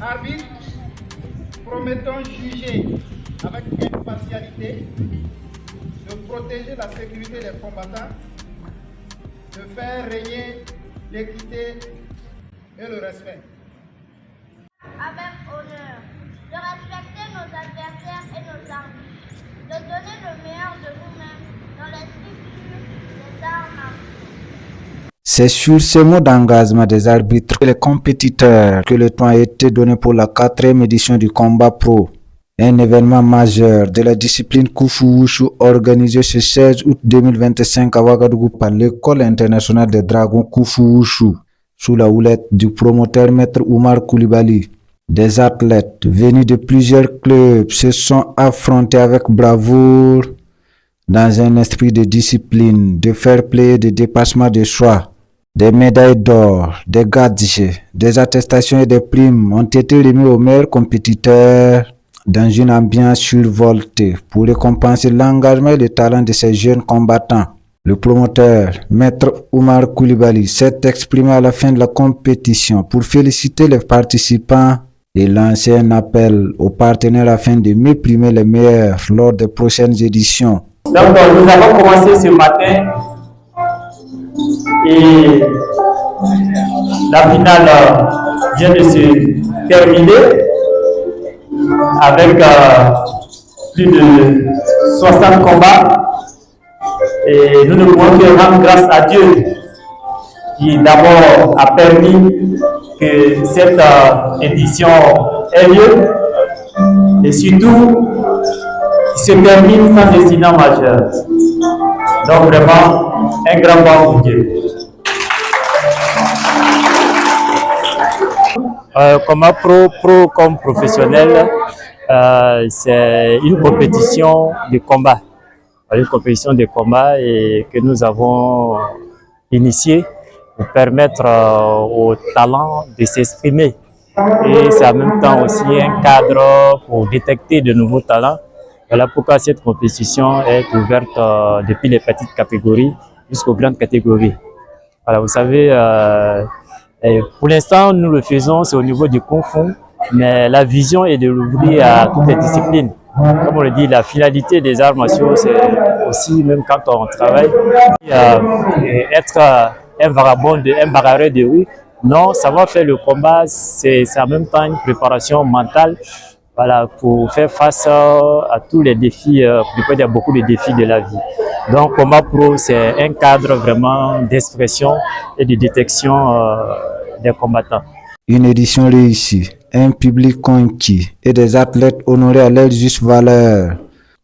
Arbitre, promettons juger avec impartialité, de protéger la sécurité des combattants, de faire régner l'équité et le respect. Avec honneur, de respecter nos adversaires et nos arbitres, de donner le meilleur de nous-mêmes dans l'esprit pur des armes à feu. C'est sur ces mots d'engagement des arbitres et les compétiteurs que le temps a été donné pour la 4e édition du combat pro. Un événement majeur de la discipline Kung-Fu Wushu organisé ce 16 août 2025 à Ouagadougou par l'école internationale des dragons Kung-Fu Wushu sous la houlette du promoteur Maître Oumar Koulibaly. Des athlètes venus de plusieurs clubs se sont affrontés avec bravoure dans un esprit de discipline, de fair play et de dépassement de soi. Des médailles d'or, des gadgets, des attestations et des primes ont été remis aux meilleurs compétiteurs dans une ambiance survoltée pour récompenser l'engagement et le talent de ces jeunes combattants. Le promoteur, Maître Oumar Koulibaly, s'est exprimé à la fin de la compétition pour féliciter les participants et lancer un appel aux partenaires afin de mieux primer les meilleurs lors des prochaines éditions. Donc nous avons commencé ce matin et la finale vient de se terminer avec plus de 60 combats et nous ne pouvons que rendre grâce à Dieu qui d'abord a permis que cette édition ait lieu et surtout qui se termine sans incident majeur. Donc vraiment un grand bravo pour Dieu. Combat pro comme professionnel, c'est une compétition de combat. Une compétition de combat et que nous avons initiée pour permettre aux talents de s'exprimer. Et c'est en même temps aussi un cadre pour détecter de nouveaux talents. Voilà pourquoi cette compétition est ouverte depuis les petites catégories jusqu'aux grandes catégories. Voilà, vous savez, pour l'instant, nous le faisons, c'est au niveau du Kung Fu, mais la vision est de l'ouvrir à toutes les disciplines. Comme on le dit, la finalité des arts martiaux, c'est aussi, même quand on travaille, être un vagabond, un bagarreur de rue. Non, savoir faire le combat, c'est en même temps une préparation mentale, voilà, pour faire face à tous les défis, il y a beaucoup de défis de la vie. Donc, combat pro, c'est un cadre vraiment d'expression et de détection des combattants. Une édition réussie, un public conquis et des athlètes honorés à leur juste valeur.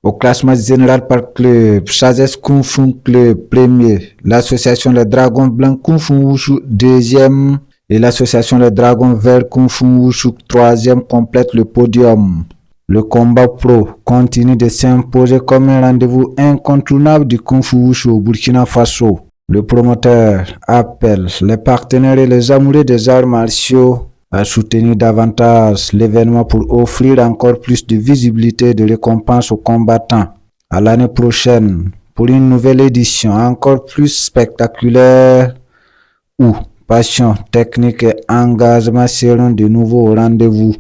Au classement général par club, Chazes Kung Fu Club premier, l'association Les Dragons Blancs Kung Fu Wushu deuxième et l'association Les Dragons Verts Kung Fu Wushu troisième complètent le podium. Le combat pro continue de s'imposer comme un rendez-vous incontournable du Kung Fu Wushu au Burkina Faso. Le promoteur appelle les partenaires et les amoureux des arts martiaux à soutenir davantage l'événement pour offrir encore plus de visibilité et de récompense aux combattants. À l'année prochaine pour une nouvelle édition encore plus spectaculaire où passion, technique et engagement seront de nouveau au rendez-vous.